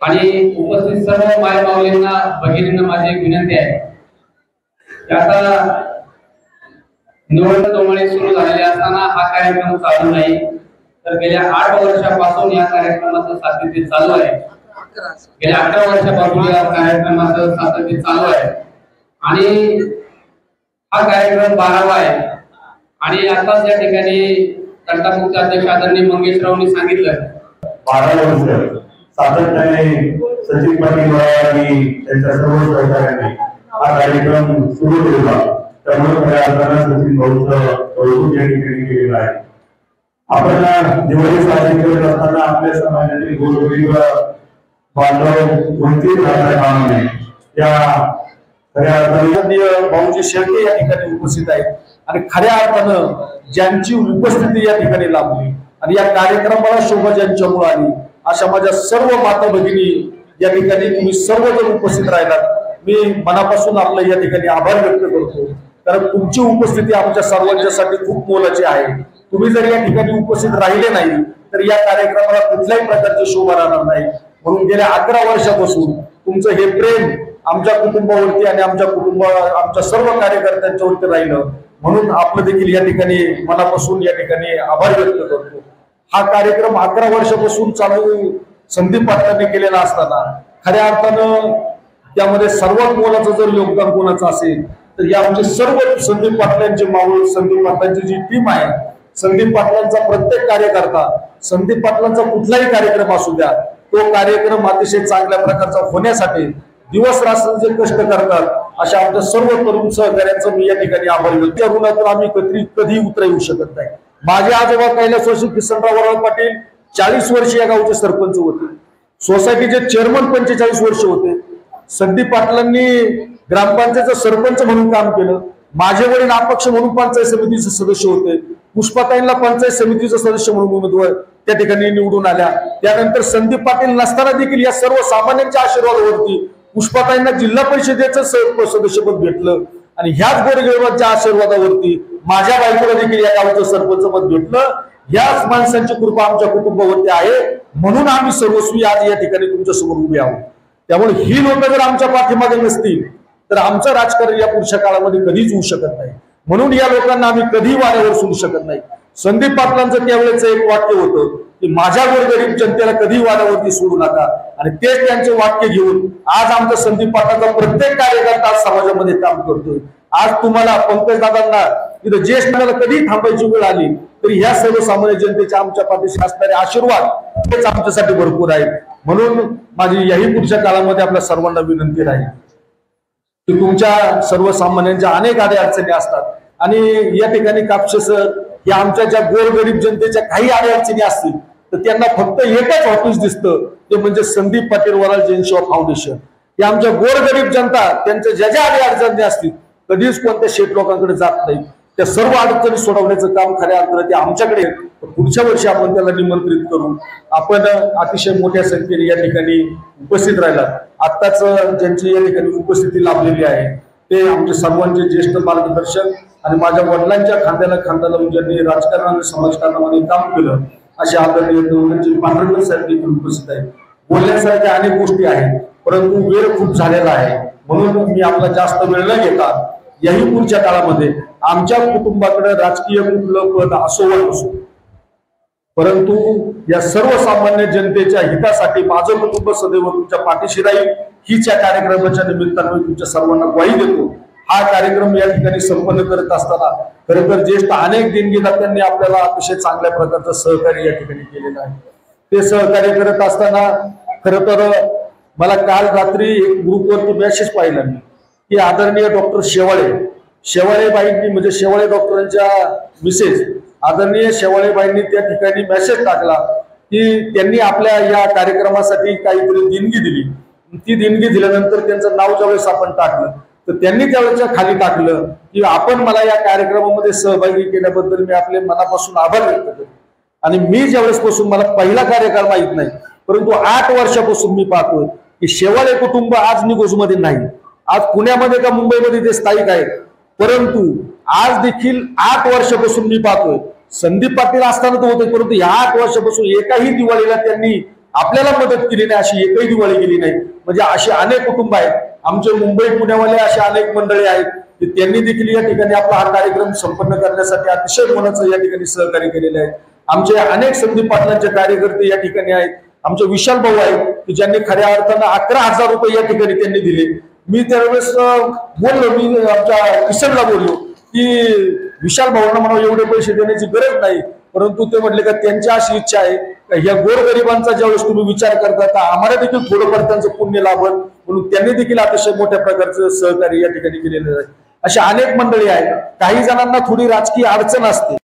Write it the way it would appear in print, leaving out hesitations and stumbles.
आणि उपस्थित सर्व माय माऊलींना भगिनींना माझी एक विनंती आहे की आता निवडणूक तोमणे सुरू झालेले असताना हा कार्यक्रम चालू नाही तर गेल्या 8 वर्षापासून या कार्यक्रमाचं सातत्य चालू आहे। गेल्या 11 वर्षापासून या कार्यक्रमाचं सातत्य चालू आहे आणि हा कार्यक्रम 12वा आहे आणि आताच या ठिकाणी तंटामुक्त अध्यक्ष आदरणीय मंगेशरावांनी सांगितलं 12 वर्ष सातत्याने सचिन पाटील आणि त्यांच्या सर्व सहकार्याने हा कार्यक्रम सुरू केला। त्यामुळे खऱ्या अर्थाने सचिन भाऊचं कौतुक या ठिकाणी केलेलं आहे। आपण दिवाळी साजरी करत असताना आपल्या समाजातील गोरगरीब बांधव कोणतीच राहता कामा नये या खऱ्या अर्थाने भाऊजी शेळके या ठिकाणी उपस्थित आहेत आणि खऱ्या अर्थानं ज्यांची उपस्थिती या ठिकाणी लाभली आणि या कार्यक्रमाला शोभा ज्यांच्यामुळे आली अशा माझ्या सर्व माता भगिनी या ठिकाणी तुम्ही सर्वजण उपस्थित राहिलात। मी मनापासून आपलं या ठिकाणी आभार व्यक्त करतो कारण तुमची उपस्थिती आमच्या सर्वांच्यासाठी खूप मोलाची आहे। तुम्ही जर या ठिकाणी उपस्थित राहिले नाही तर या कार्यक्रमाला कुठल्याही प्रकारची शोभा राहणार नाही। म्हणून गेल्या 11 वर्षापासून तुमचं हे प्रेम आमच्या कुटुंबावरती आणि आमच्या सर्व कार्यकर्त्यांच्यावरती राहिलं म्हणून आपलं देखील या ठिकाणी मनापासून या ठिकाणी आभार व्यक्त करतो। हा कार्यक्रम 11 वर्षापासून चालू संदीप पाटलांनी केलेला असताना खऱ्या अर्थानं त्यामध्ये सर्वात मोलाचं जर योगदान कोणाचं असेल तर या आमचे सर्व संदीप पाटलांचे मावळ संदीप पाटलांची जी टीम आहे संदीप पाटलांचा प्रत्येक कार्यकर्ता संदीप पाटलांचा कुठलाही कार्यक्रम असू द्या तो कार्यक्रम अतिशय चांगल्या प्रकारचा होण्यासाठी दिवस रात्र जे कष्ट करतात अशा आमच्या सर्व तरुण सहकार्यांचं मी या ठिकाणी आभार व्यक्त करतो। ऋणातून आम्ही कधी उतर येऊ शकत नाही। माझे आजोबा कैलासवासी किसनराव वरवळ पाटील 40 वर्ष या गावचे सरपंच होते। सोसायटीचे चेअरमन 45 वर्ष होते। संदीप पाटलांनी ग्रामपंचायतचं सरपंच म्हणून काम केलं। माझे वडील अपक्ष म्हणून पंचायत समितीचे सदस्य होते। पुष्पाताईंना पंचायत समितीचं सदस्य म्हणून उमेदवार त्या ठिकाणी निवडून आल्या। त्यानंतर संदीप पाटील नसताना देखील या सर्व सामान्यांच्या आशीर्वादावरती पुष्पाताईंना जिल्हा परिषदेचं सदस्यपद भेटलं आणि ह्याच गोरगरिबांच्या आशीर्वादावरती माझ्या बायकोला देखील या गावचं सरपंच पद भेटलं। ह्याच माणसांची कृपा आमच्या कुटुंबावरती आहे म्हणून आम्ही सर्वस्वी आज या ठिकाणी तुमच्या समोर उभे आहोत। त्यामुळे ही लोक जर आमच्या पाठीमागे नसतील तर आमचं राजकारण या पुढच्या काळामध्ये कधीच होऊ शकत नाही। म्हणून या लोकांना आम्ही कधी वाऱ्यावर सोडू शकत नाही। संदीप पाटलांचं त्यावेळेचं एक वाक्य होतं की माझ्या गोरगरीब जनतेला कधी वाऱ्यावरती सोडू नका आणि तेच त्यांचे वाक्य घेऊन आज आमचा संदीप पाटलांचा प्रत्येक कार्यकर्ता समाजामध्ये काम करतोय। आज तुम्हाला पंकज दादांना इथं ज्येष्ठांना कधी थांबायची वेळ आली तरी ह्या सर्वसामान्य जनतेच्या आमच्या पाठीशी असणारे आशीर्वाद हेच आमच्यासाठी भरपूर आहेत। म्हणून माझी याही पुढच्या काळामध्ये आपल्या सर्वांना विनंती राहील की तुमच्या सर्वसामान्यांच्या अनेक अडचणी असतात आणि या ठिकाणी कापसे सर या आमच्या ज्या गोरगरीब जनतेच्या काही अडचणी असतील तर त्यांना फक्त एकच ऑफिस दिसतं ते म्हणजे संदीप पाटील वराळ जैन सेवा फाउंडेशन। हे आमच्या गोरगरीब जनता त्यांच्या ज्या अडचणी असतील कधीच कोणत्या शेठ लोकांकडे जात नाही। त्या सर्व अडचणी सोडवण्याचं काम खऱ्या अर्थाने आमच्याकडे पुढच्या वर्षी आपण त्याला निमंत्रित करू। आपण अतिशय मोठ्या संख्येने या ठिकाणी उपस्थित राहिला। आत्ताच ज्यांची या ठिकाणी उपस्थिती लाभलेली आहे ते आमचे सर्वांचे ज्येष्ठ मार्गदर्शक आणि माझ्या वडिलांच्या खांद्याला खांदा लावून ज्यांनी राजकारण आणि समाजकारणामध्ये काम केलं असे आदरणीय पांढरकर साहेब देखील उपस्थित आहेत। बोलण्यासारख्या अनेक गोष्टी आहेत परंतु वेळ खूप झालेला आहे म्हणून मी आपला जास्त वेळ न घेता याही पुढच्या काळामध्ये आमच्या कुटुंबाकडे राजकीय कुठलं पद असो वा नसो परंतु या सर्वसामान्य जनतेच्या हितासाठी माझं कुटुंब सदैव तुमच्या पाठीशी राहील हीच या कार्यक्रमाच्या निमित्ताने तुमच्या सर्वांना ग्वाही देतो। हा कार्यक्रम या ठिकाणी संपन्न करत असताना खरं तर ज्येष्ठ अनेक देणगीदात्यांनी आपल्याला अतिशय चांगल्या प्रकारचं सहकार्य या ठिकाणी केलेलं आहे। ते सहकार्य करत असताना खरं तर मला काल रात्री एक ग्रुपवरती मेसेज पाहिला मी की आदरणीय डॉक्टर शेवाळेबाईंनी म्हणजे शेवाळे डॉक्टरांच्या मिसेस आदरणीय शेवाळेबाईंनी त्या ठिकाणी मेसेज टाकला की त्यांनी आपल्या या कार्यक्रमासाठी काहीतरी देणगी दिली। ती देणगी दिल्यानंतर त्यांचं नाव ज्यावेळेस आपण टाकलं तर त्यांनी त्यावेळेच्या खाली टाकलं की आपण मला या कार्यक्रमामध्ये सहभागी केल्याबद्दल मी आपले मनापासून आभार व्यक्त करतो। आणि मी ज्यावेळेस पासून मला पहिला कार्यक्रम माहित नाही परंतु 8 वर्षापासून मी पाहतोय की शेवाळे कुटुंब आज निगोजमध्ये नाही। आज पुण्यामध्ये का मुंबईमध्ये ते स्थायिक आहेत परंतु आज देखील 8 वर्षापासून मी पाहतोय संदीप पाटील असताना तो होते परंतु या 8 वर्षापासून एकाही दिवाळीला त्यांनी आपल्याला मदत केली नाही अशी एकही दिवाळी गेली नाही. म्हणजे अशी अनेक कुटुंब आहेत, आमचे मुंबई पुण्यावाले असे अनेक मंडळी आहेत की त्यांनी देखील या ठिकाणी आपला हा कार्यक्रम संपन्न करण्यासाठी अतिशय मोलाचं या ठिकाणी सहकार्य केलेले आहे. आमचे अनेक संदीप पाटलांचे कार्यकर्ते या ठिकाणी आहेत. आमचे विशाल भाऊ आहेत की ज्यांनी खऱ्या अर्थानं 11,000 रुपये या ठिकाणी त्यांनी दिले. मी त्यावेळेस बोललो, मी आमच्या किशनला बोललो की विशाल भाऊंना म्हणून एवढे पैसे देण्याची गरज नाही, परंतु ते म्हटले का त्यांची अशी इच्छा आहे या गोरगरिबांचा ज्यावेळेस तुम्ही विचार करता तर आम्हाला देखील थोडंफार त्यांचं पुण्य लाभल म्हणून त्यांनी देखील अतिशय मोठ्या प्रकारचं सहकार्य या ठिकाणी केलेलं आहे. अशा अनेक मंडळी आहेत. काही जणांना थोडी राजकीय अडचण असते.